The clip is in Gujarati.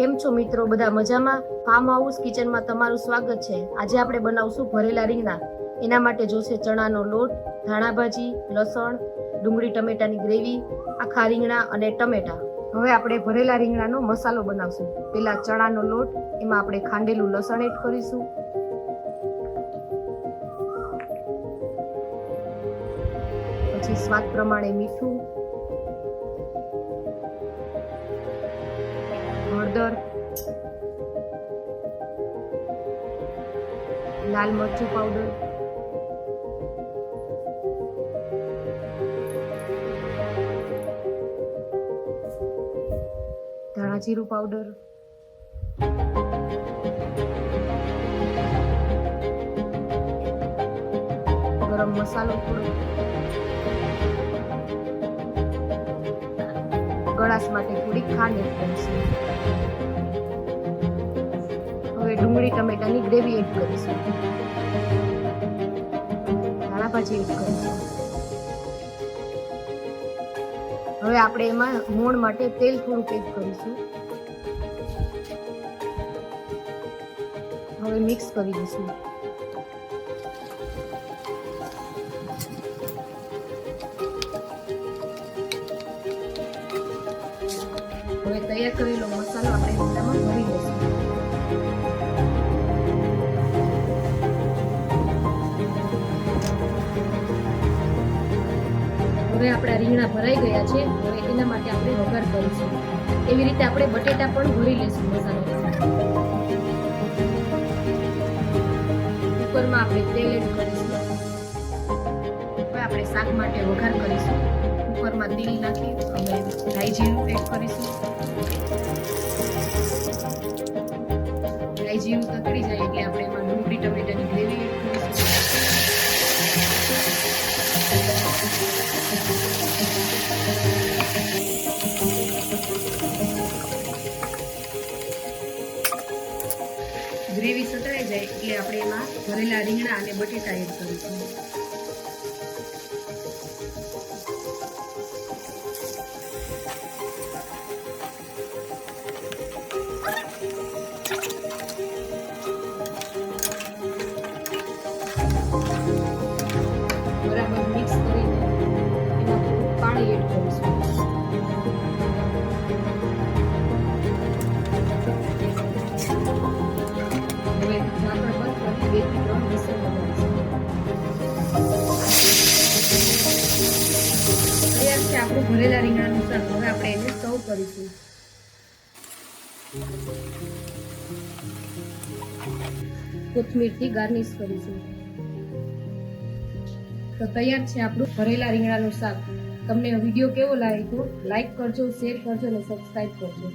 કેમ છો મિત્રો? બધા મજામાં? ફાર્મ હાઉસ કિચનમાં તમારું સ્વાગત છે। આજે આપણે બનાવશું ભરેલા રીંગણા। એના માટે જોશે ચણાનો લોટ, ધાણા ભાજી, લસણ, ડુંગળી ટમેટાની ગ્રેવી, આખા રીંગણા અને ટમેટા। હવે આપણે ભરેલા રીંગણાનો મસાલો બનાવશું। પહેલા ચણાનો લોટ, એમાં આપણે ખાંડેલું લસણ એડ કરીશું, પછી સ્વાદ પ્રમાણે મીઠું, હળદર, લાલ મરચું પાવડર, ધાણા જીરું પાવડર, ગરમ મસાલો થોડો, ગળાશ માટે થોડી ખાંડ એડ કરીશું। હવે ડુંગળી ટમેટાની ગ્રેવી એડ કરીશું, ધાણા ભાજી એડ કરીશું। હવે આપણે એમાં મોણ માટે તેલ થોડુંક એડ કરીશું। હવે મિક્સ કરી દઈશું। હવે તૈયાર કરેલો મસાલો આપણે રીંગણામાં ભરી દઈશું। હવે આપણા રીંગણા ભરાઈ ગયા છે। હવે એના માટે આપણે વઘાર કરીશું। એવી રીતે આપણે બટેટા પણ ભરી લઈશું મસાલા। કુકરમાં આપણે તેલ એડ કરીશું। હવે આપણે શાક માટે વઘાર કરીશું। કુકરમાં તેલ નાખી હવે રાઈ જીરું એડ કરીશું। રાઈ જીરું તતડી જાય એટલે આપણે એમાં ડુંગળી ટમેટાની ગ્રેવી એડ કરીશું। ગ્રેવી સતરાઈ જાય એટલે આપણે એમાં ભરેલા રીંગણા અને બટેટા એડ કરીશું। બરાબર મિક્સ કરીને એમાં થોડું પાણી એડ કરીશું। હવે ઢાંકણ બંધ કરી 2 થી 3 વિસલ લગાવીશું। તૈયાર છે આપણું ભરેલા રીંગણાનું શાક। હવે આપણે એને સર્વ કરીશું। કોથમીરથી ગાર્નિશ કરીશું। તો તૈયાર છે આપણું ભરેલા રીંગણાનું શાક। તમને વિડીયો કેવો લાગ્યો? લાઈક કરજો, શેર કરજો અને સબસ્ક્રાઇબ કરજો।